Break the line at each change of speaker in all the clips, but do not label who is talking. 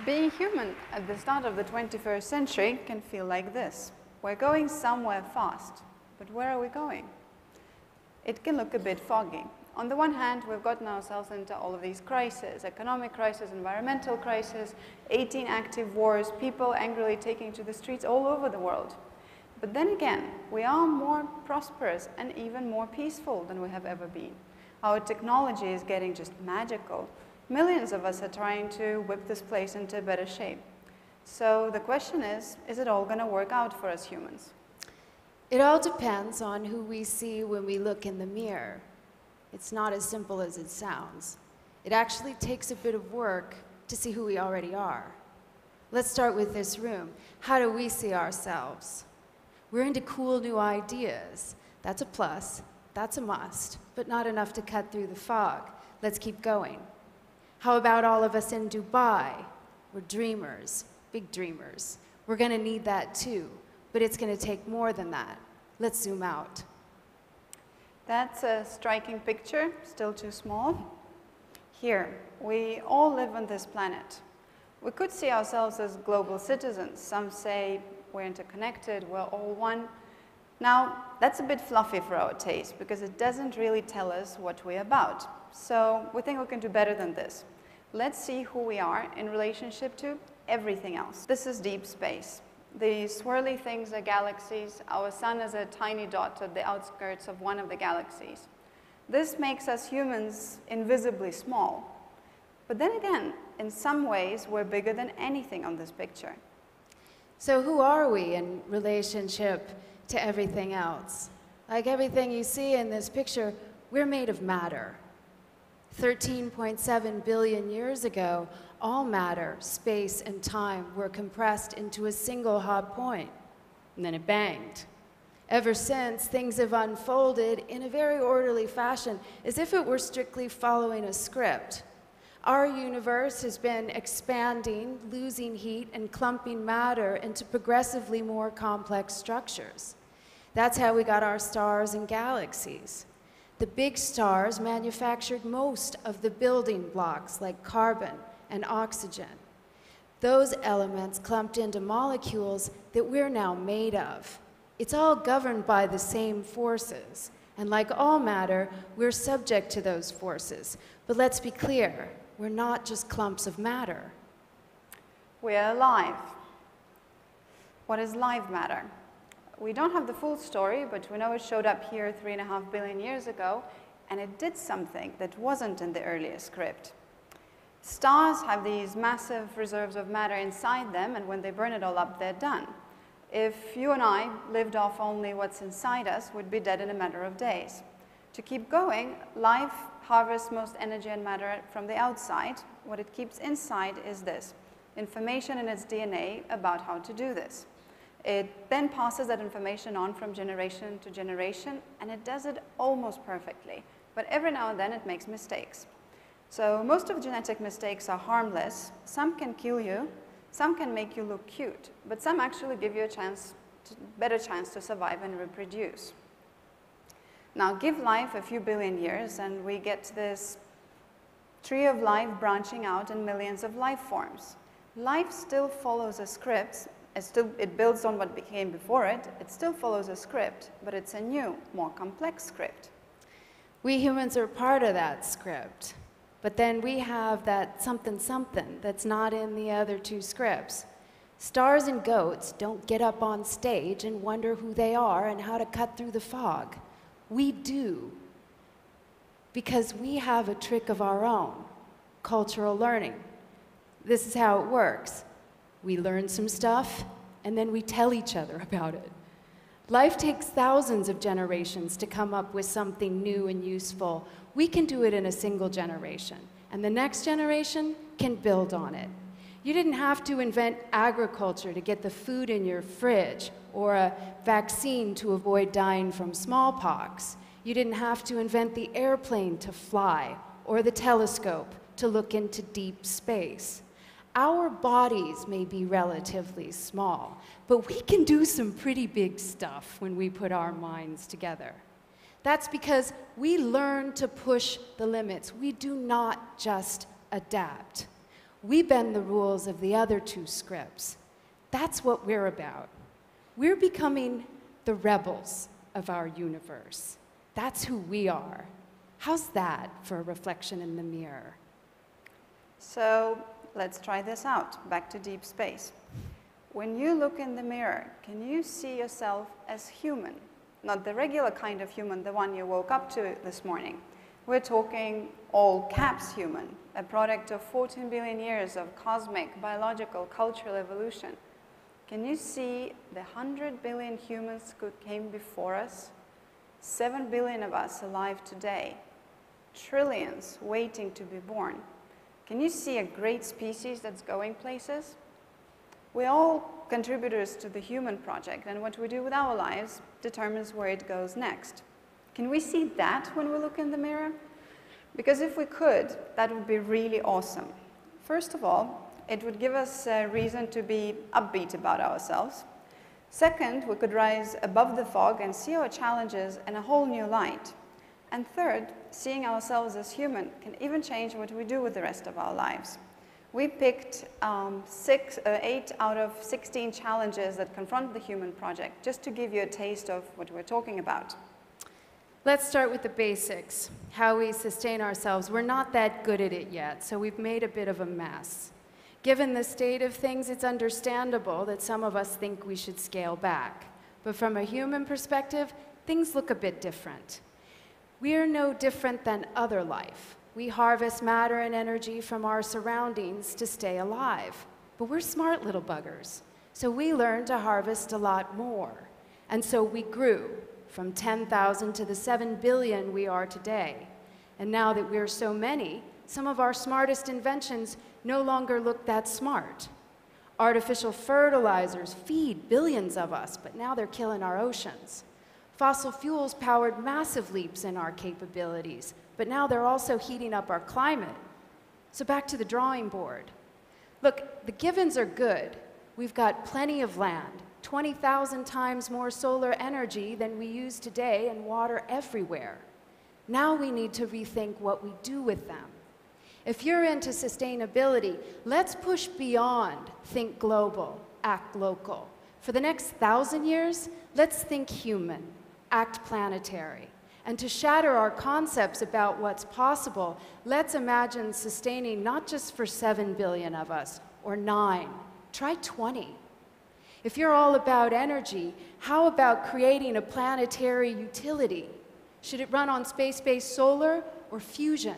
Being human at the start of the 21st century can feel like this. We're going somewhere fast, but where are we going? It can look a bit foggy. On the one hand, we've gotten ourselves into all of these crises, economic crisis, environmental crisis, 18 active wars, people angrily taking to the streets all over the world. But then again, we are more prosperous and even more peaceful than we have ever been. Our technology is getting just magical. Millions of us are trying to whip this place into a better shape. So the question is it all going to work out for us humans?
It all depends on who we see when we look in the mirror. It's not as simple as it sounds. It actually takes a bit of work to see who we already are. Let's start with this room. How do we see ourselves? We're into cool new ideas. That's a plus, that's a must, but not enough to cut through the fog. Let's keep going. How about all of us in Dubai? We're dreamers, big dreamers. We're going to need that too, but it's going to take more than that. Let's zoom out.
That's a striking picture, still too small. Here, we all live on this planet. We could see ourselves as global citizens. Some say we're interconnected, we're all one. Now, that's a bit fluffy for our taste because it doesn't really tell us what we're about. So we think we can do better than this. Let's see who we are in relationship to everything else. This is deep space. The swirly things are galaxies. Our sun is a tiny dot at the outskirts of one of the galaxies. This makes us humans invisibly small. But then again, in some ways, we're bigger than anything on this picture.
So who are we in relationship to everything else? Like everything you see in this picture, we're made of matter. 13.7 billion years ago, all matter, space, and time were compressed into a single hot point, and then it banged. Ever since, things have unfolded in a very orderly fashion, as if it were strictly following a script. Our universe has been expanding, losing heat, and clumping matter into progressively more complex structures. That's how we got our stars and galaxies. The big stars manufactured most of the building blocks like carbon and oxygen. Those elements clumped into molecules that we're now made of. It's all governed by the same forces. And like all matter, we're subject to those forces. But let's be clear, we're not just clumps of matter.
We're alive. What is live matter? We don't have the full story, but we know it showed up here 3.5 billion years ago, and it did something that wasn't in the earlier script. Stars have these massive reserves of matter inside them, and when they burn it all up, they're done. If you and I lived off only what's inside us, we'd be dead in a matter of days. To keep going, life harvests most energy and matter from the outside. What it keeps inside is this: information in its DNA about how to do this. It then passes that information on from generation to generation, and it does it almost perfectly. But every now and then it makes mistakes. So most of genetic mistakes are harmless. Some can kill you, some can make you look cute, but some actually give you a better chance to survive and reproduce. Now give life a few billion years and we get this tree of life branching out in millions of life forms. Life still follows a script. It builds on what came before it. It still follows a script, but it's a new, more complex script.
We humans are part of that script, but then we have that something that's not in the other two scripts. Stars and goats don't get up on stage and wonder who they are and how to cut through the fog. We do, because we have a trick of our own, cultural learning. This is how it works. We learn some stuff, and then we tell each other about it. Life takes thousands of generations to come up with something new and useful. We can do it in a single generation, and the next generation can build on it. You didn't have to invent agriculture to get the food in your fridge, or a vaccine to avoid dying from smallpox. You didn't have to invent the airplane to fly, or the telescope to look into deep space. Our bodies may be relatively small, but we can do some pretty big stuff when we put our minds together. That's because we learn to push the limits. We do not just adapt. We bend the rules of the other two scripts. That's what we're about. We're becoming the rebels of our universe. That's who we are. How's that for a reflection in the mirror?
So let's try this out, back to deep space. When you look in the mirror, can you see yourself as human? Not the regular kind of human, the one you woke up to this morning. We're talking all caps human, a product of 14 billion years of cosmic, biological, cultural evolution. Can you see the 100 billion humans who came before us? 7 billion of us alive today. Trillions waiting to be born. Can you see a great species that's going places? We're all contributors to the human project, and what we do with our lives determines where it goes next. Can we see that when we look in the mirror? Because if we could, that would be really awesome. First of all, it would give us a reason to be upbeat about ourselves. Second, we could rise above the fog and see our challenges in a whole new light. And third, seeing ourselves as human can even change what we do with the rest of our lives. We picked 8 out of 16 challenges that confront the human project, just to give you a taste of what we're talking about.
Let's start with the basics, how we sustain ourselves. We're not that good at it yet, so we've made a bit of a mess. Given the state of things, it's understandable that some of us think we should scale back. But from a human perspective, things look a bit different. We're no different than other life. We harvest matter and energy from our surroundings to stay alive. But we're smart little buggers, so we learned to harvest a lot more. And so we grew from 10,000 to the 7 billion we are today. And now that we're so many, some of our smartest inventions no longer look that smart. Artificial fertilizers feed billions of us, but now they're killing our oceans. Fossil fuels powered massive leaps in our capabilities, but now they're also heating up our climate. So back to the drawing board. Look, the givens are good. We've got plenty of land, 20,000 times more solar energy than we use today, and water everywhere. Now we need to rethink what we do with them. If you're into sustainability, let's push beyond think global, act local. For the next 1,000 years, let's think human, act planetary. And to shatter our concepts about what's possible, let's imagine sustaining not just for 7 billion of us, or 9, try 20. If you're all about energy, how about creating a planetary utility? Should it run on space-based solar or fusion?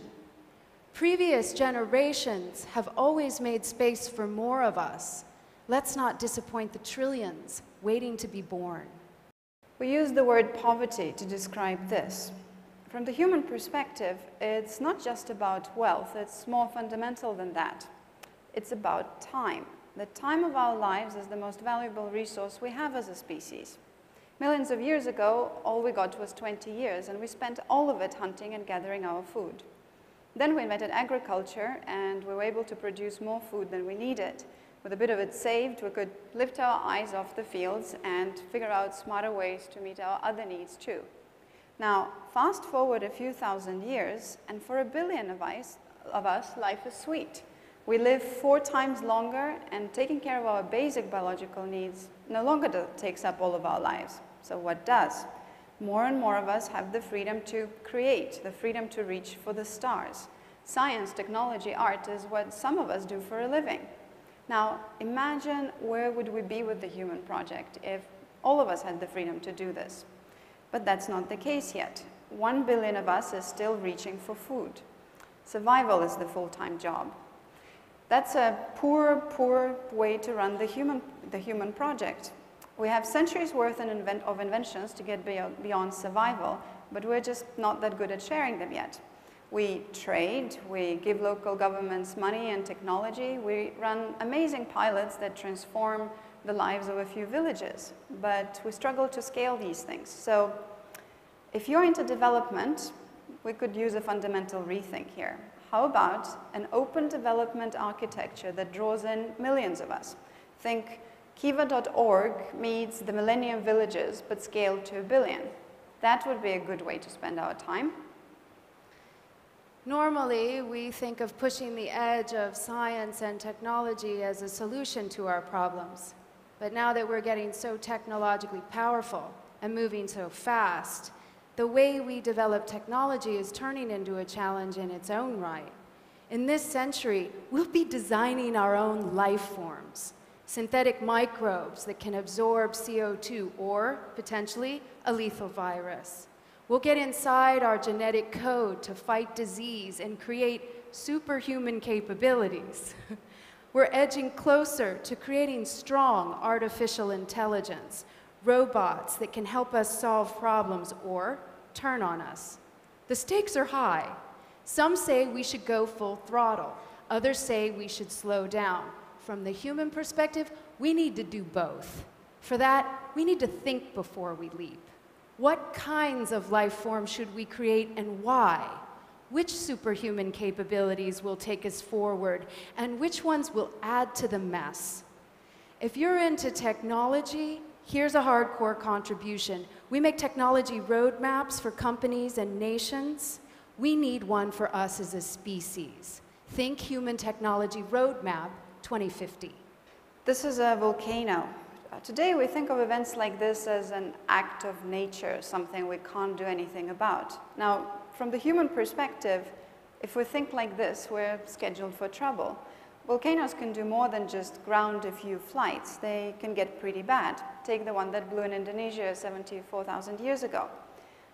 Previous generations have always made space for more of us. Let's not disappoint the trillions waiting to be born.
We use the word poverty to describe this. From the human perspective, it's not just about wealth, it's more fundamental than that. It's about time. The time of our lives is the most valuable resource we have as a species. Millions of years ago, all we got was 20 years, and we spent all of it hunting and gathering our food. Then we invented agriculture, and we were able to produce more food than we needed. With a bit of it saved, we could lift our eyes off the fields and figure out smarter ways to meet our other needs too. Now, fast forward a few thousand years, and for 1 billion of us, life is sweet. We live 4 times longer, and taking care of our basic biological needs no longer takes up all of our lives. So what does? More and more of us have the freedom to create, the freedom to reach for the stars. Science, technology, art is what some of us do for a living. Now, imagine where would we be with the human project if all of us had the freedom to do this. But that's not the case yet. 1 billion of us is still reaching for food. Survival is the full-time job. That's a poor, poor way to run the human project. We have centuries worth of inventions to get beyond survival, but we're just not that good at sharing them yet. We trade, we give local governments money and technology, we run amazing pilots that transform the lives of a few villages, but we struggle to scale these things. So if you're into development, we could use a fundamental rethink here. How about an open development architecture that draws in millions of us? Think Kiva.org meets the Millennium Villages, but scaled to 1 billion. That would be a good way to spend our time.
Normally, we think of pushing the edge of science and technology as a solution to our problems. But now that we're getting so technologically powerful and moving so fast, the way we develop technology is turning into a challenge in its own right. In this century, we'll be designing our own life forms, synthetic microbes that can absorb CO2 or, potentially, a lethal virus. We'll get inside our genetic code to fight disease and create superhuman capabilities. We're edging closer to creating strong artificial intelligence, robots that can help us solve problems or turn on us. The stakes are high. Some say we should go full throttle. Others say we should slow down. From the human perspective, we need to do both. For that, we need to think before we leap. What kinds of life forms should we create and why? Which superhuman capabilities will take us forward and which ones will add to the mess? If you're into technology, here's a hardcore contribution. We make technology roadmaps for companies and nations. We need one for us as a species. Think Human Technology Roadmap 2050.
This is a volcano. Today we think of events like this as an act of nature, something we can't do anything about. Now, from the human perspective, if we think like this, we're scheduled for trouble. Volcanoes can do more than just ground a few flights. They can get pretty bad. Take the one that blew in Indonesia 74,000 years ago.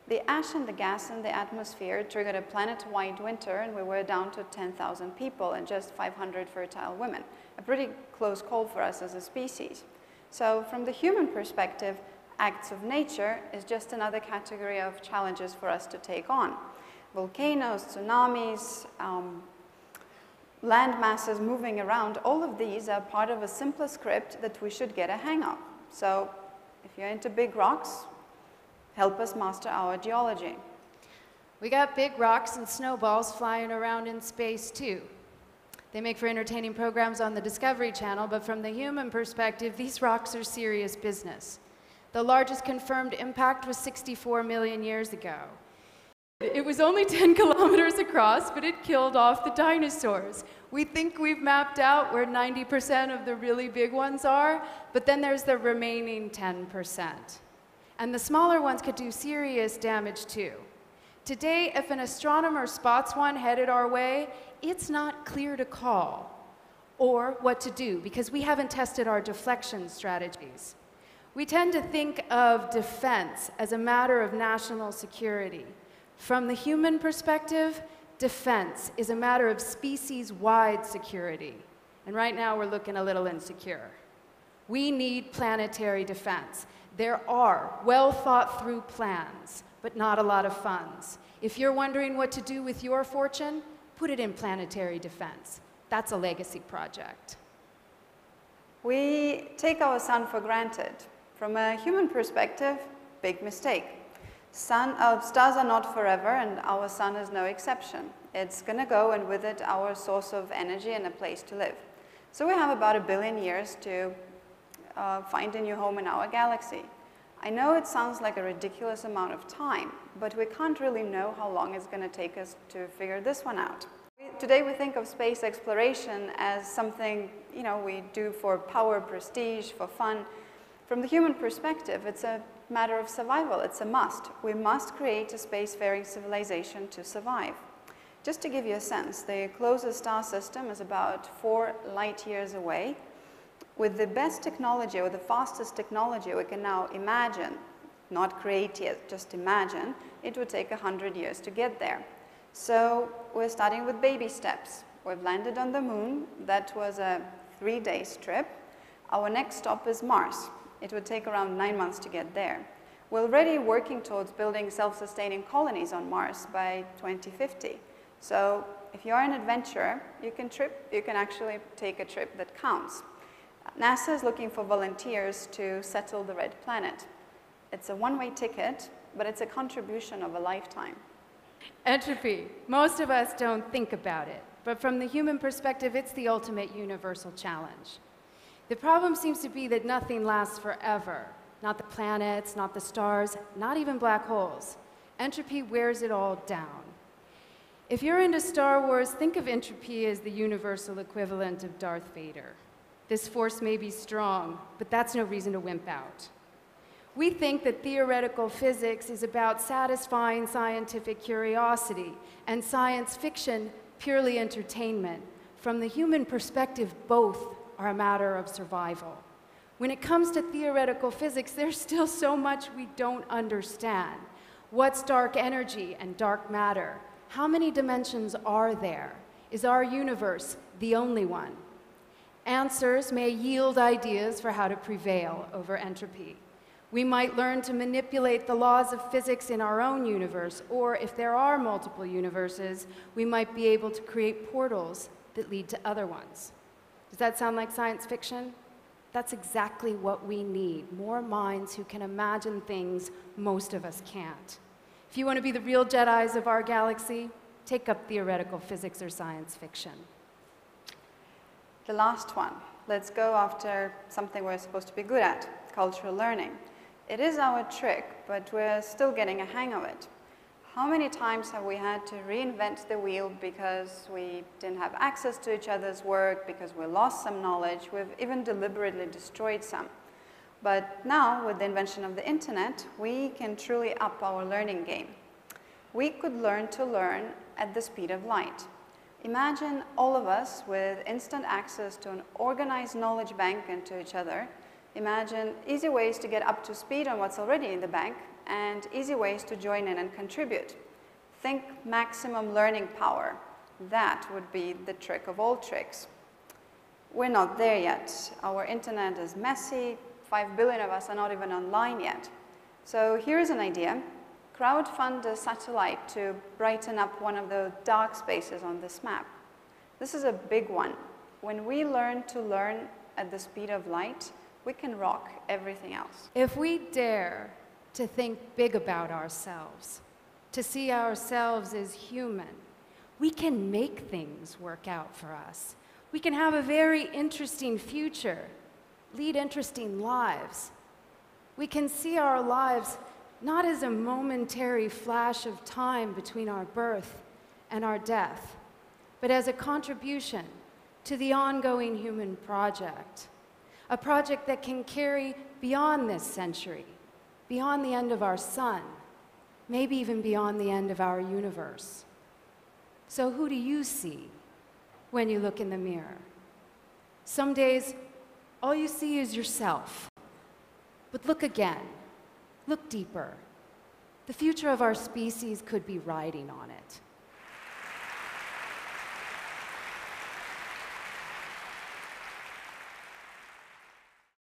The ash and the gas in the atmosphere triggered a planet-wide winter, and we were down to 10,000 people and just 500 fertile women. A pretty close call for us as a species. So from the human perspective, acts of nature is just another category of challenges for us to take on. Volcanoes, tsunamis, land masses moving around, all of these are part of a simpler script that we should get a hang of. So if you're into big rocks, help us master our geology.
We got big rocks and snowballs flying around in space too. They make for entertaining programs on the Discovery Channel, but from the human perspective, these rocks are serious business. The largest confirmed impact was 64 million years ago. It was only 10 kilometers across, but it killed off the dinosaurs. We think we've mapped out where 90% of the really big ones are, but then there's the remaining 10%. And the smaller ones could do serious damage too. Today, if an astronomer spots one headed our way, it's not clear to call or what to do because we haven't tested our deflection strategies. We tend to think of defense as a matter of national security. From the human perspective, defense is a matter of species-wide security. And right now, we're looking a little insecure. We need planetary defense. There are well-thought-through plans, but not a lot of funds. If you're wondering what to do with your fortune, put it in planetary defense. That's a legacy project.
We take our sun for granted. From a human perspective, big mistake. Stars are not forever, and our sun is no exception. It's going to go, and with it, our source of energy and a place to live. So we have about 1 billion years to find a new home in our galaxy. I know it sounds like a ridiculous amount of time, but we can't really know how long it's going to take us to figure this one out. Today we think of space exploration as something, we do for power, prestige, for fun. From the human perspective, it's a matter of survival. It's a must. We must create a spacefaring civilization to survive. Just to give you a sense, the closest star system is about 4 light years away. With the best technology, or the fastest technology we can now imagine, not create yet, just imagine, it would take 100 years to get there. So we're starting with baby steps. We've landed on the moon. That was a 3-day trip. Our next stop is Mars. It would take around 9 months to get there. We're already working towards building self-sustaining colonies on Mars by 2050. So if you're an adventurer, you can actually take a trip that counts. NASA is looking for volunteers to settle the red planet. It's a one-way ticket, but it's a contribution of a lifetime.
Entropy. Most of us don't think about it, but from the human perspective, it's the ultimate universal challenge. The problem seems to be that nothing lasts forever. Not the planets, not the stars, not even black holes. Entropy wears it all down. If you're into Star Wars, think of entropy as the universal equivalent of Darth Vader. This force may be strong, but that's no reason to wimp out. We think that theoretical physics is about satisfying scientific curiosity and science fiction purely entertainment. From the human perspective, both are a matter of survival. When it comes to theoretical physics, there's still so much we don't understand. What's dark energy and dark matter? How many dimensions are there? Is our universe the only one? Answers may yield ideas for how to prevail over entropy. We might learn to manipulate the laws of physics in our own universe, or if there are multiple universes, we might be able to create portals that lead to other ones. Does that sound like science fiction? That's exactly what we need, more minds who can imagine things most of us can't. If you want to be the real Jedis of our galaxy, take up theoretical physics or science fiction.
The last one. Let's go after something we're supposed to be good at, cultural learning. It is our trick, but we're still getting a hang of it. How many times have we had to reinvent the wheel because we didn't have access to each other's work, because we lost some knowledge, we've even deliberately destroyed some. But now, with the invention of the internet, we can truly up our learning game. We could learn to learn at the speed of light. Imagine all of us with instant access to an organized knowledge bank and to each other. Imagine easy ways to get up to speed on what's already in the bank and easy ways to join in and contribute. Think maximum learning power. That would be the trick of all tricks. We're not there yet. Our internet is messy. 5 billion of us are not even online yet. So here's an idea. Crowdfund a satellite to brighten up one of the dark spaces on this map. This is a big one. When we learn to learn at the speed of light, we can rock everything else.
If we dare to think big about ourselves, to see ourselves as human, we can make things work out for us. We can have a very interesting future, lead interesting lives. We can see our lives not as a momentary flash of time between our birth and our death, but as a contribution to the ongoing human project. A project that can carry beyond this century, beyond the end of our sun, maybe even beyond the end of our universe. So who do you see when you look in the mirror? Some days, all you see is yourself. But look again, look deeper. The future of our species could be riding on it.